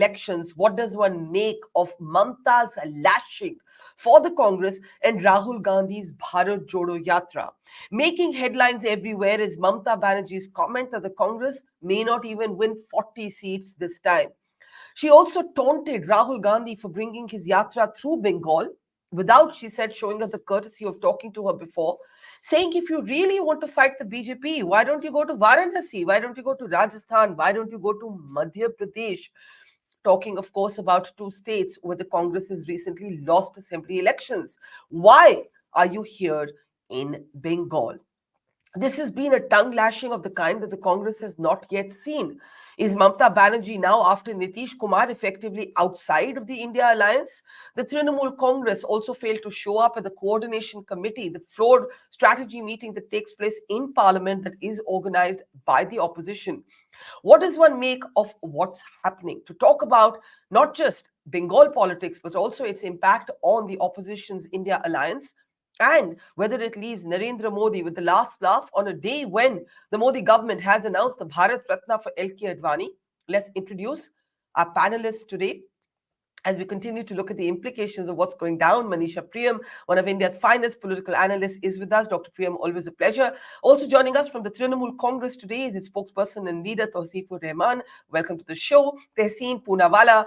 elections, what does one make of Mamata's lashing for the Congress and Rahul Gandhi's Bharat Jodo Yatra? Making headlines everywhere is Mamata Banerjee's comment that the Congress may not even win 40 seats this time. She also taunted Rahul Gandhi for bringing his yatra through Bengal without, she said, showing us the courtesy of talking to her before, saying, if you really want to fight the BJP, why don't you go to Varanasi? Why don't you go to Rajasthan? Why don't you go to Madhya Pradesh? Talking, of course, about two states where the Congress has recently lost assembly elections. Why are you here in Bengal? This has been a tongue lashing of the kind that the Congress has not yet seen. Is Mamata Banerjee now, after Nitish Kumar, effectively outside of the India alliance? The Trinamool Congress also failed to show up at the coordination committee, the flawed strategy meeting that takes place in Parliament that is organized by the opposition. What does one make of what's happening? To talk about not just Bengal politics, but also its impact on the opposition's India alliance, and whether it leaves Narendra Modi with the last laugh on a day when the Modi government has announced the Bharat Ratna for L.K. Advani. Let's introduce our panelists today as we continue to look at the implications of what's going down. Manisha Priyam, one of India's finest political analysts, is with us. Dr. Priyam, always a pleasure. Also joining us from the Trinamool Congress today is its spokesperson and leader, Tawseefur Rahman. Welcome to the show. Tehseen Poonawala,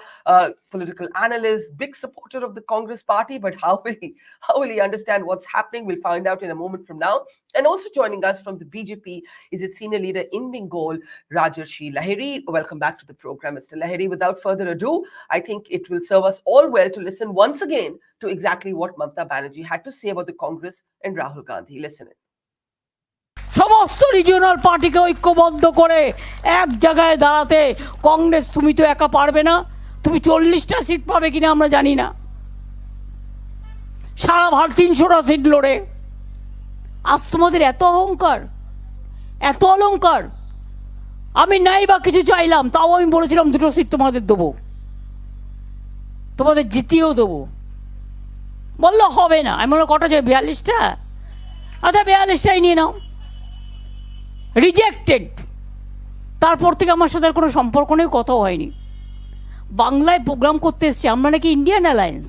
political analyst, big supporter of the Congress party, but how will he understand what's happening? We'll find out in a moment from now. And also joining us from the BJP is its senior leader in Bengal, Rajarshi Lahiri. Welcome back to the program, Mr. Lahiri. Without further ado, I think it will serve us all well to listen once again to exactly what Mamata Banerjee had to say about the Congress and Rahul Gandhi. Listen in. সমস্ত regional পার্টিকে ঐক্যবদ্ধ করে এক জায়গায় দাঁড়াতে কংগ্রেস তুমি তো একা পারবে না, তুমি 40টা সিট পাবে কিনা আমরা জানি না, সারা ভারত 300টা সিট লড়ে। আজ তোমাদের এত অহংকার, এত অলংকার। আমি নাই বা কিছু চাইলাম, তাও আমি বলেছিলাম 2টো সিট তোমাদের দেবো, তোমাদের জিতিয়েও দেবো। বললো হবে না। আমি বললাম কটা চাই? 42টা। আচ্ছা 42টাই নিয়ে নাও। রিজেক্টেড। তারপর থেকে আমার সাথে আর কোনো সম্পর্ক নেই, কথাও হয়নি। বাংলায় প্রোগ্রাম করতে এসছি, আমরা নাকি ইন্ডিয়ান অ্যালায়েন্স।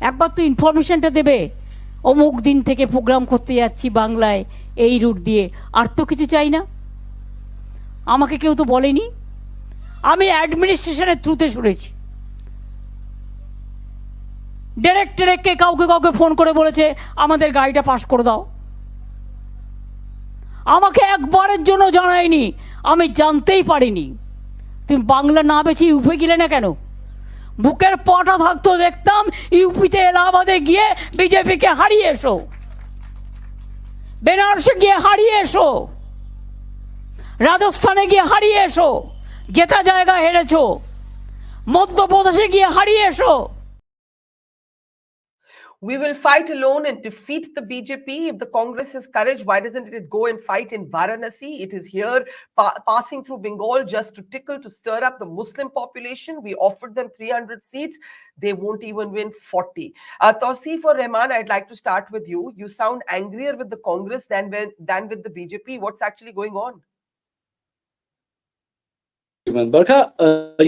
একবার তো ইনফরমেশনটা দেবে, অমুক দিন থেকে প্রোগ্রাম করতে যাচ্ছি বাংলায় এই রুট দিয়ে। আর তো কিছু চাই না। আমাকে কেউ তো বলেনি, আমি অ্যাডমিনিস্ট্রেশনের থ্রুতে শুনেছি। ডিরেক্টরকে কাউকে কাউকে ফোন করে বলেছে আমাদের গাড়িটা পাস করে দাও। আমাকে একবারের জন্য জানায়নি, আমি জানতেই পারিনি। তুমি বাংলা না বেছে ইউপি গেলে না কেন? বুকের পাটা থাকতো দেখতাম ইউপিতে এলাহাবাদে গিয়ে বিজেপিকে হারিয়ে এসো, বেনারসে গিয়ে হারিয়ে এসো, রাজস্থানে গিয়ে হারিয়ে এসো, জেতা জায়গা হেরেছো, মধ্যপ্রদেশে গিয়ে হারিয়ে এসো। We will fight alone and defeat the BJP. If the Congress has courage, why doesn't it go and fight in Varanasi? It is here passing through Bengal just to tickle, to stir up the Muslim population. We offered them 300 seats. They won't even win 40. Tawseefur Rahman, I'd like to start with you. You sound angrier with the Congress than with the BJP. What's actually going on? Barkha,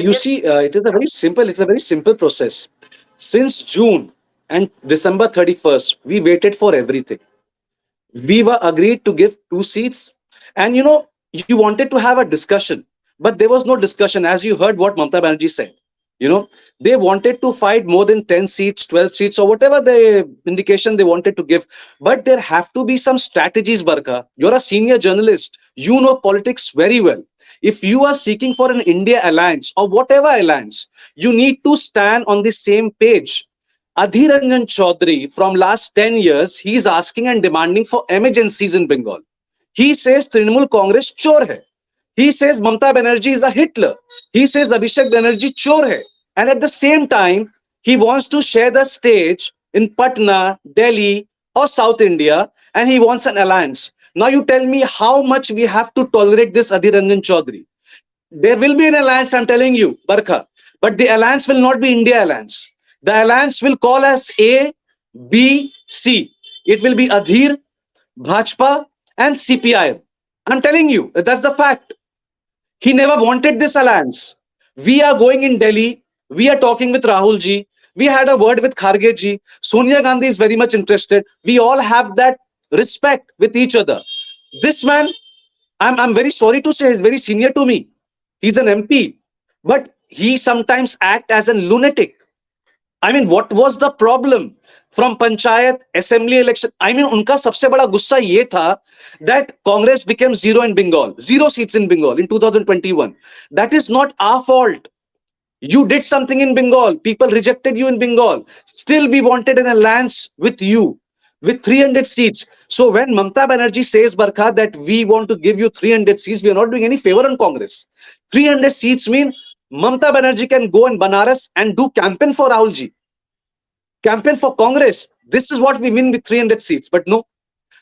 you see, it's a very simple process. Since June and December 31st, we waited for everything. We were agreed to give 2 seats, and you wanted to have a discussion, but there was no discussion. As you heard what Mamata Banerjee said, they wanted to fight more than 10 seats, 12 seats, or whatever the indication they wanted to give. But there have to be some strategies, Barkha. You're a senior journalist. You know politics very well. If you are seeking for an India alliance or whatever alliance, you need to stand on the same page. Adhir Ranjan Chaudhary, from last 10 years, he is asking and demanding for emergencies in Bengal. He says Trinamool Congress chor hai. He says Mamata Banerjee is a Hitler. He says Abhishek Banerjee chor hai. And at the same time, he wants to share the stage in Patna, Delhi, or South India, and he wants an alliance. Now you tell me how much we have to tolerate this Adhir Ranjan Chaudhary. There will be an alliance, I'm telling you, Barkha, but the alliance will not be India alliance. The alliance will call as A, B, C. It will be Adhir, Bhajpa, and CPI. I'm telling you, that's the fact. He never wanted this alliance. We are going in Delhi. We are talking with Rahul ji. We had a word with Kharge ji. Sonia Gandhi is very much interested. We all have that respect with each other. This man, I'm very sorry to say, he's very senior to me. He's an MP, but he sometimes act as a lunatic. I mean, what was the problem from Panchayat Assembly election? I mean, उनका सबसे बड़ा गुस्सा ये था that Congress became zero in Bengal, zero seats in Bengal in 2021. That is not our fault. You did something in Bengal. People rejected you in Bengal. Still, we wanted an alliance with you with 300 seats. So when Mamata Banerjee says, Barkha, that we want to give you 300 seats, we are not doing any favor on Congress. 300 seats mean Mamata Banerjee can go in Banaras and do campaign for Rahul ji, campaign for Congress. This is what we win with 300 seats. But no,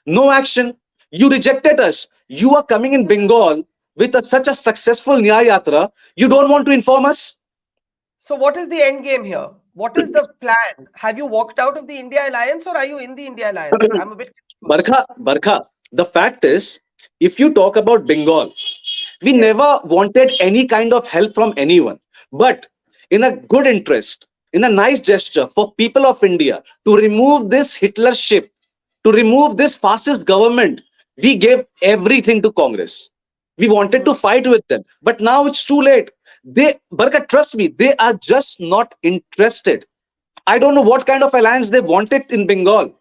no action. You rejected us. You are coming in Bengal with such a successful Nyaya Yatra. You don't want to inform us? So what is the end game here? What is the plan? Have you walked out of the India alliance or are you in the India alliance? I'm a bit confused. Barkha, the fact is, if you talk about Bengal, we Yes. never wanted any kind of help from anyone. But in a good interest, in a nice gesture for people of India to remove this Hitlership, to remove this fascist government, we gave everything to Congress. We wanted to fight with them. But now it's too late. Barkha, trust me, they are just not interested. I don't know what kind of alliance they wanted in Bengal.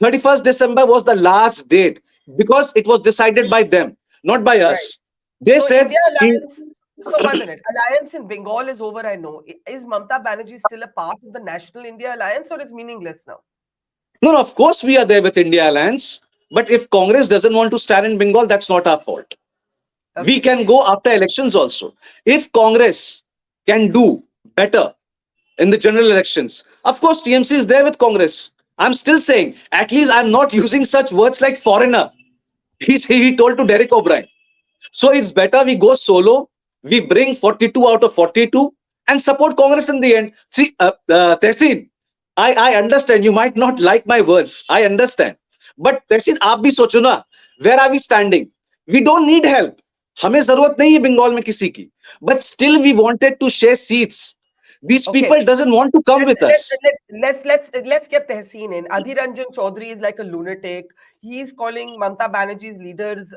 31st December was the last date because it was decided by them, not by Right. us. They So said, India alliance. So 1 minute. Alliance in Bengal is over, I know. Is Mamata Banerjee still a part of the National India Alliance or is meaningless now? no, of course we are there with India Alliance. But if Congress doesn't want to stand in Bengal, that's not our fault. We Okay. can go after elections also. If Congress can do better in the general elections, of course, TMC is there with Congress. I'm still saying, at least I'm not using such words like foreigner. He told to Derek O'Brien. So it's better we go solo, we bring 42 out of 42 and support Congress in the end. See, Tehseen, I understand you might not like my words. I understand. But Tehseen, आप भी सोचो ना, where are we standing? We don't need help. हमें जरूरत नहीं है बंगाल में किसी की. But still we wanted to share seats. These Okay. people doesn't want to come Let's with us. let's get Tehseen in. Adhir Ranjan Chaudhary is like a lunatic. He's calling Mamata Banerjee's leaders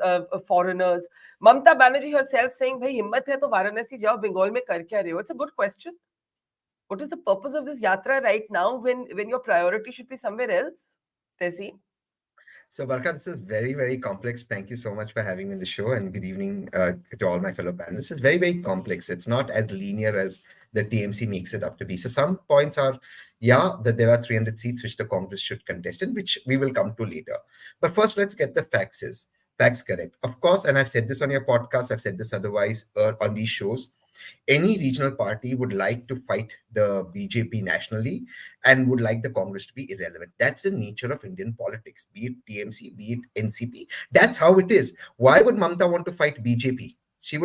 foreigners. Mamata Banerjee herself saying, "Bhai himmat hai to Varanasi jao, Bengal mein kar kya rahe ho?" It's a good question. What is the purpose of this yatra right now when your priority should be somewhere else? Tehseen? So, Barkha, this is very, very complex. Thank you so much for having me on the show, and good evening to all my fellow panelists. It's very, very complex. It's not as linear as the TMC makes it up to be. So, some points are, yeah, that there are 300 seats which the Congress should contest, and which we will come to later. But first, let's get the facts correct. Of course, and I've said this on your podcast, I've said this otherwise on these shows. Any regional party would like to fight the BJP nationally and would like the Congress to be irrelevant. That's the nature of Indian politics, be it TMC, be it NCP. That's how it is. Why would Mamata want to fight BJP? She'd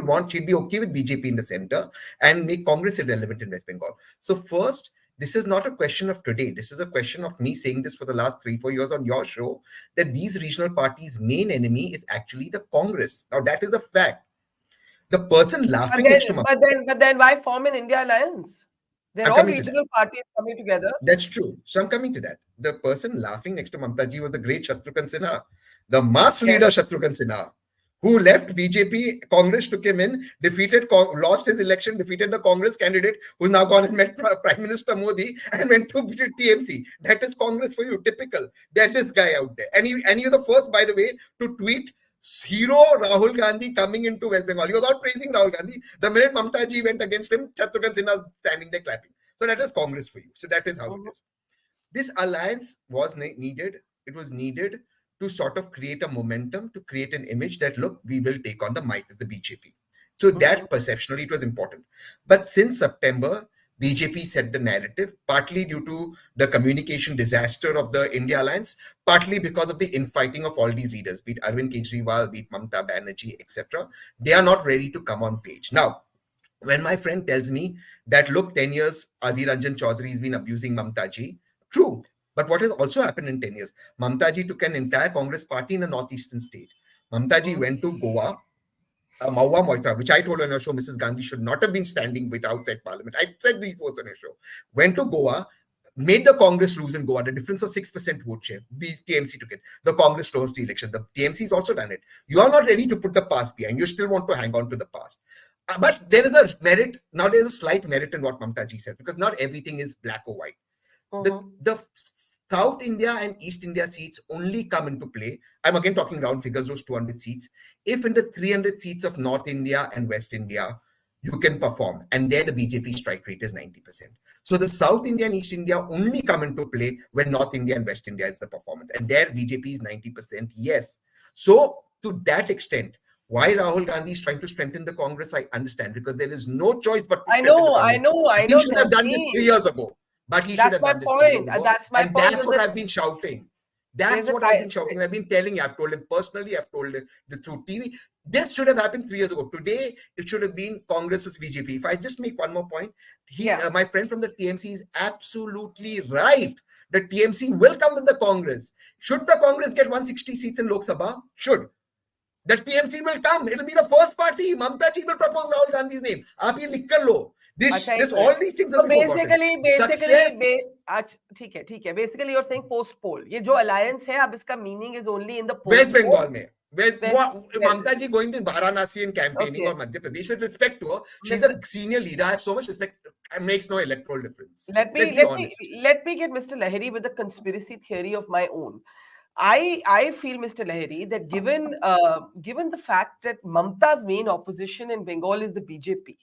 be okay with BJP in the center and make Congress irrelevant in West Bengal. So first, this is not a question of today. This is a question of me saying this for the last 3-4 years on your show, that these regional parties' main enemy is actually the Congress. Now, that is a fact. The person laughing next to Mamata. But then why form an India alliance? They're I'm all coming to that. regional parties coming together. That's true. So I'm coming to that. The person laughing next to Mamata ji was the great Shatrughan Sinha, the mass leader Yes. Shatrughan Sinha, who left BJP. Congress took him in, lost his election, defeated the Congress candidate, who's now gone and met Prime Minister Modi and went to TMC. That is Congress for you, typical. That is guy out there. And you're the first, by the way, to tweet hero Rahul Gandhi coming into West Bengal. He was all praising Rahul Gandhi. The minute Mamata ji went against him, Shatrughan Sinha standing there clapping. So that is Congress for you. So that is how it is. This alliance was needed. It was needed to sort of create a momentum, to create an image that, look, we will take on the might of the BJP. So that perceptionally, it was important. But since September, BJP set the narrative, partly due to the communication disaster of the India Alliance, partly because of the infighting of all these leaders, be it Arvind Kejriwal, be it Mamata Banerjee, etc. They are not ready to come on page. Now, when my friend tells me that, look, 10 years, Adhir Ranjan Chaudhary has been abusing Mamata ji, true. But what has also happened in 10 years? Mamata ji took an entire Congress party in a northeastern state. Mamata ji went to Goa, Maua Moitra, which I told on your show, Mrs. Gandhi should not have been standing with outside Parliament. I said these words on your show. Went to Goa, made the Congress lose in Goa. The difference of 6% vote share. TMC took it. The Congress lost the election. The TMC has also done it. You are not ready to put the past behind. You still want to hang on to the past. But there is a merit. Now there is a slight merit in what Mamata ji says, because not everything is black or white. The South India and East India seats only come into play. I'm again talking round figures, those 200 seats. If in the 300 seats of North India and West India, you can perform. And there the BJP strike rate is 90%. So the South India and East India only come into play when North India and West India is the performance. And there BJP is 90%, yes. So to that extent, why Rahul Gandhi is trying to strengthen the Congress, I understand, because there is no choice but to strengthen the Congress. He should have done this 3 years ago. But he should have done this 3 years ago. And that's what I've been shouting. That's what I've been shouting. I've been telling you. I've told him personally. I've told him through TV. This should have happened 3 years ago. Today, it should have been Congress versus BJP. If I just make one more point, my friend from the TMC is absolutely right. The TMC will come with the Congress. Should the Congress get 160 seats in Lok Sabha? Should. The TMC will come. It will be the first party. Mamata ji will propose Rahul Gandhi's name. Aap ye likh kar lo. This all these things so basically ठीक है basically you're saying post poll ये जो alliance है अब इसका meaning is only in the post West Bengal में Mamata ji going to Varanasi and campaigning or Madhya Pradesh, with respect to her, she's a senior leader. I have so much respect. It makes no electoral difference. Let me get Mr. Lahiri with a conspiracy theory of my own. I feel, Mr. Lahiri, that given the fact that Mamata's main opposition in Bengal is the BJP,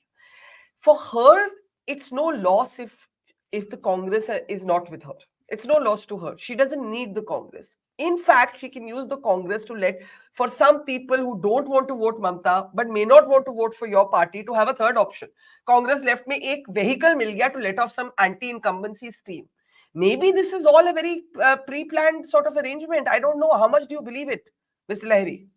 for her, it's no loss if the Congress is not with her. It's no loss to her. She doesn't need the Congress. In fact, she can use the Congress to let, for some people who don't want to vote Mamata but may not want to vote for your party, to have a third option. Congress left me एक vehicle मिल गया to let off some anti-incumbency steam. Maybe this is all a very pre-planned sort of arrangement. I don't know. How much do you believe it, Mr. Lahiri?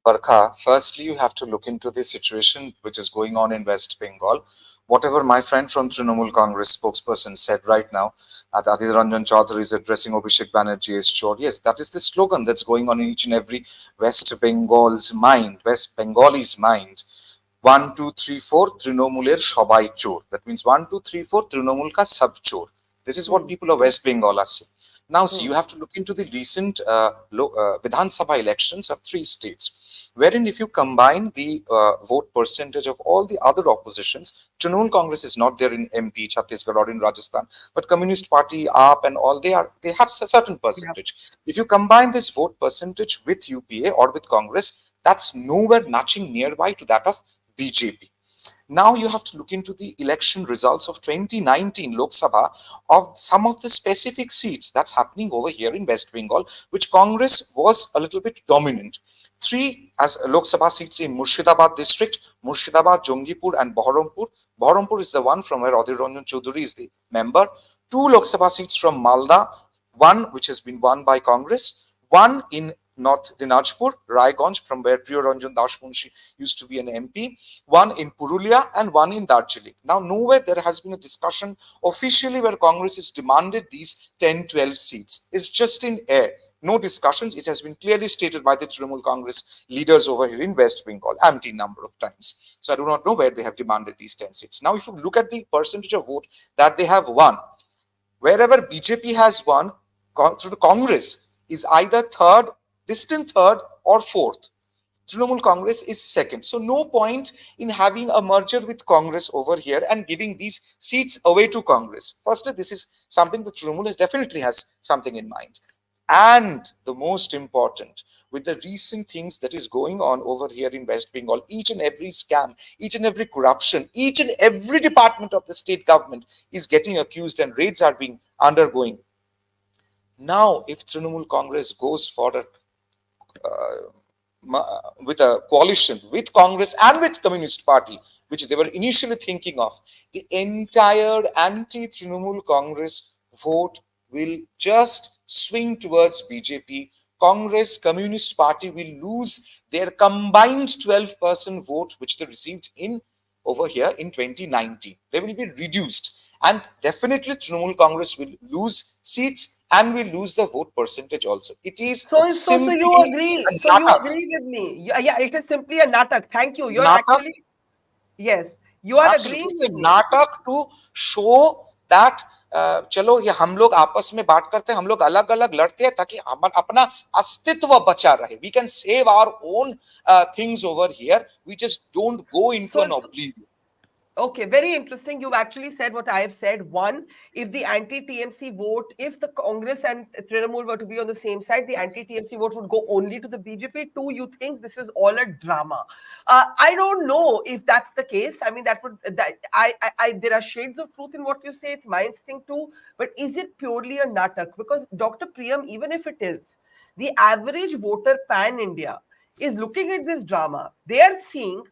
Barkha, firstly, you have to look into the situation which is going on in West Bengal. Whatever my friend from Trinamool Congress spokesperson said right now, that Adhir Ranjan Chaudhary is addressing Abhishek Banerjee is chore. Yes, that is the slogan that's going on in each and every West Bengal's mind, West Bengalis mind. 1, 2, 3, 4, Trinamooler shobai chor. That means 1, 2, 3, 4, Trinamool ka sab chor. This is what people of West Bengal are saying. Now, see, you have to look into the recent Vidhan Sabha elections of 3 states, wherein if you combine the vote percentage of all the other oppositions, Trinamool Congress is not there in MP, Chhattisgarh or in Rajasthan, but Communist Party, AAP and all, they have a certain percentage. Yeah. If you combine this vote percentage with UPA or with Congress, that's nowhere matching nearby to that of BJP. Now you have to look into the election results of 2019 Lok Sabha of some of the specific seats that's happening over here in West Bengal, which Congress was a little bit dominant. 3 as Lok Sabha seats in Murshidabad district, Murshidabad, Jongipur and Baharampur. Baharampur is the one from where Adhir Ranjan Chaudhary is the member. 2 Lok Sabha seats from Malda, 1 which has been won by Congress, 1 in North Dinajpur, Raiganj, from where Priya Ranjan Das Munshi used to be an MP, 1 in Purulia and 1 in Darjeeling. Now, nowhere there has been a discussion officially where Congress has demanded these 10-12 seats. It's just in air. No discussions. It has been clearly stated by the Trinamool Congress leaders over here in West Bengal, empty number of times. So I do not know where they have demanded these 10 seats. Now, if you look at the percentage of vote that they have won, wherever BJP has won, through the Congress is either third, distant third or fourth. Trinamool Congress is second. So no point in having a merger with Congress over here and giving these seats away to Congress. Firstly, this is something that Trinamool definitely has something in mind. And the most important, with the recent things that is going on over here in West Bengal, each and every scam, each and every corruption, each and every department of the state government is getting accused and raids are being undergoing. Now, if Trinamool Congress goes for a with a coalition with Congress and with Communist Party, which they were initially thinking of, the entire anti-Trinamool Congress vote will just swing towards BJP. Congress, Communist Party will lose their combined 12% vote, which they received in over here in 2019. They will be reduced. And definitely Trinamool Congress will lose seats and we lose the vote percentage also. It is So you simply agree? a So you natak. agree with me? Yeah, it is simply a natak. Thank you. You're Natak, actually, yes, you are absolutely. agreeing It's a with me. natak to show that चलो ये हम लोग आपस में बात करते हैं, हम लोग अलग अलग लड़ते हैं ताकि अपना अस्तित्व बचा रहे. We can save our own things over here. We just don't go into So, an oblivion. okay, very interesting. You've actually said what I have said. One, if the anti-TMC vote, if the Congress and Trinamool were to be on the same side, the anti-TMC vote would go only to the BJP. Two, you think this is all a drama. I don't know if that's the case. I mean, there are shades of truth in what you say. It's my instinct too. But is it purely a natak? Because Dr. Priyam, even if it is, the average voter pan India is looking at this drama. They are seeing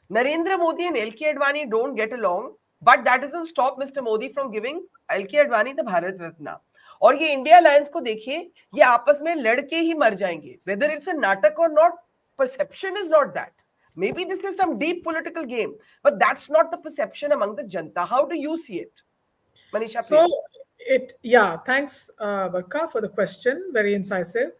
Narendra Modi and LK Advani don't get along, but that doesn't stop Mr. Modi from giving LK Advani the Bharat Ratna. और ये India alliance को देखिए, ये आपस में लड़के ही मर जाएंगे. Whether it's a natak or not, perception is not that. Maybe this is some deep political game, but that's not the perception among the janta. How do you see it, Manisha So Priya? thanks, Barkha, for the question. Very incisive.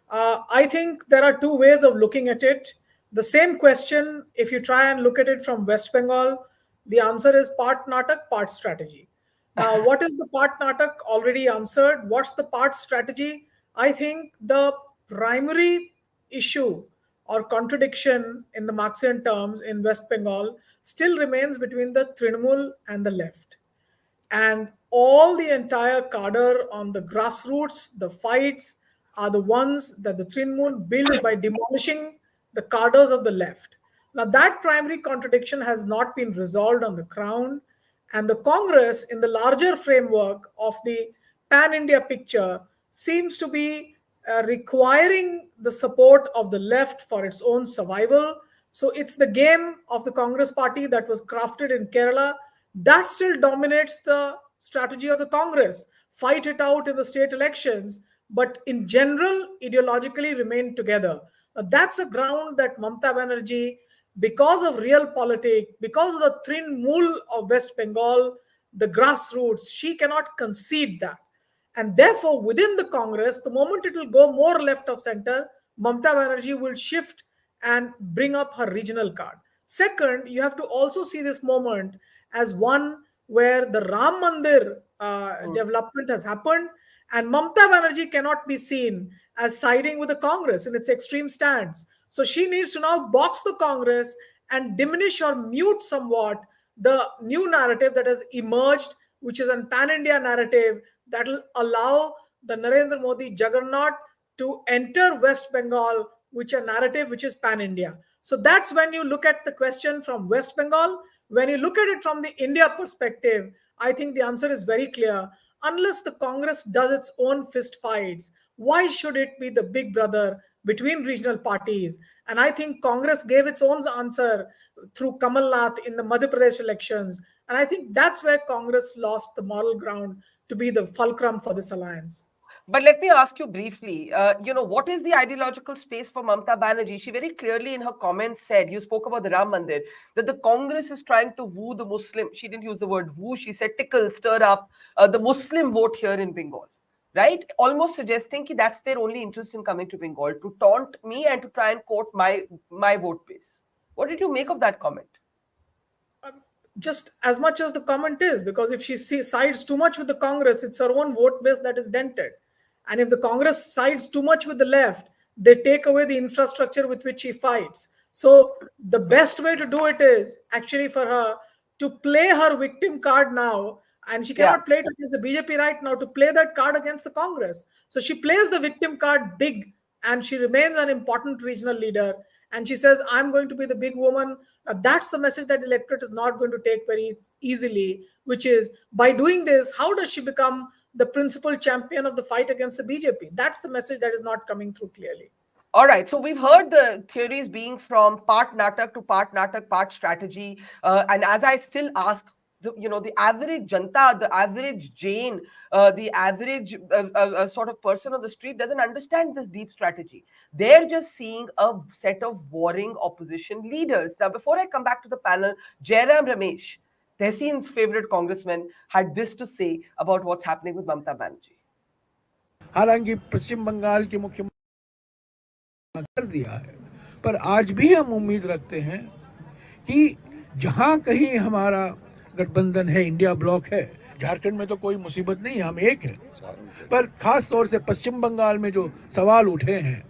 I think there are two ways of looking at it. The same question, if you try and look at it from West Bengal, the answer is part Natak, part strategy. Now, what is the part Natak? Already answered. What's the part strategy? I think the primary issue or contradiction in the Marxian terms in West Bengal still remains between the Trinamool and the left. And all the entire cadre on the grassroots, the fights are the ones that the Trinamool built by demolishing the cadres of the left. Now, that primary contradiction has not been resolved on the ground, and the Congress, in the larger framework of the pan India picture, seems to be requiring the support of the left for its own survival. So it's the game of the Congress party that was crafted in Kerala that still dominates the strategy of the Congress. Fight it out in the state elections, but in general, ideologically remain together. That's a ground that Mamata Banerjee, because of realpolitik, because of the Trinamool of West Bengal, the grassroots, she cannot concede that. And therefore, within the Congress, the moment it will go more left of center, Mamata Banerjee will shift and bring up her regional card. Second, you have to also see this moment as one where the Ram Mandir development has happened, and Mamata Banerjee cannot be seen as siding with the Congress in its extreme stance. So she needs to now box the Congress and diminish or mute somewhat the new narrative that has emerged, which is a pan-India narrative that will allow the Narendra Modi juggernaut to enter West Bengal, which a narrative which is pan-India. So that's when you look at the question from West Bengal. When you look at it from the India perspective, I think the answer is very clear. Unless the Congress does its own fist fights, why should it be the big brother between regional parties? And I think Congress gave its own answer through Kamal Nath in the Madhya Pradesh elections. And I think that's where Congress lost the moral ground to be the fulcrum for this alliance. But let me ask you briefly, what is the ideological space for Mamata Banerjee? She very clearly in her comments said, you spoke about the Ram Mandir, that the Congress is trying to woo the Muslim. She didn't use the word woo. She said tickle, stir up the Muslim vote here in Bengal, right? Almost suggesting that that's their only interest in coming to Bengal, to taunt me and to try and quote my vote base. What did you make of that comment? Just as much as the comment is, because if she sides too much with the Congress, it's her own vote base that is dented. And if the Congress sides too much with the left, they take away the infrastructure with which she fights. So the best way to do it is actually for her to play her victim card now. And she cannot play it against the BJP right now, to play that card against the Congress. So she plays the victim card big, and she remains an important regional leader. And she says, I'm going to be the big woman. That's the message that the electorate is not going to take very easily, which is, by doing this, how does she become the principal champion of the fight against the BJP? That's the message that is not coming through clearly. All right, so we've heard the theories being from part natak to part natak, part strategy. And as I still ask, the average janta, the average Jain, the average sort of person on the street doesn't understand this deep strategy. They're just seeing a set of warring opposition leaders. Now, before I come back to the panel, Jairam Ramesh, Tehseen's favorite congressman, had this to say about what's happening with Mamata Banerjee. हालांकि पश्चिम बंगाल के मुख्यमंत्री कर दिया है, पर आज भी हम उम्मीद रखते हैं कि जहां कहीं हमारा गठबंधन है, इंडिया ब्लॉक है, झारखंड में तो कोई मुसीबत नहीं है, हम एक हैं, पर खास तौर से पश्चिम बंगाल में जो सवाल उठे हैं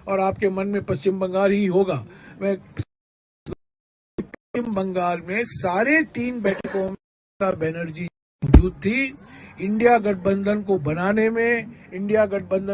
और आपके मन में पश्चिम बंगाल ही होगा, मैं पश्चिम बंगाल में सारे 3 बैठकों में ममता बनर्जी मौजूद थी। इंडिया गठबंधन को बनाने में, इंडिया गठबंधन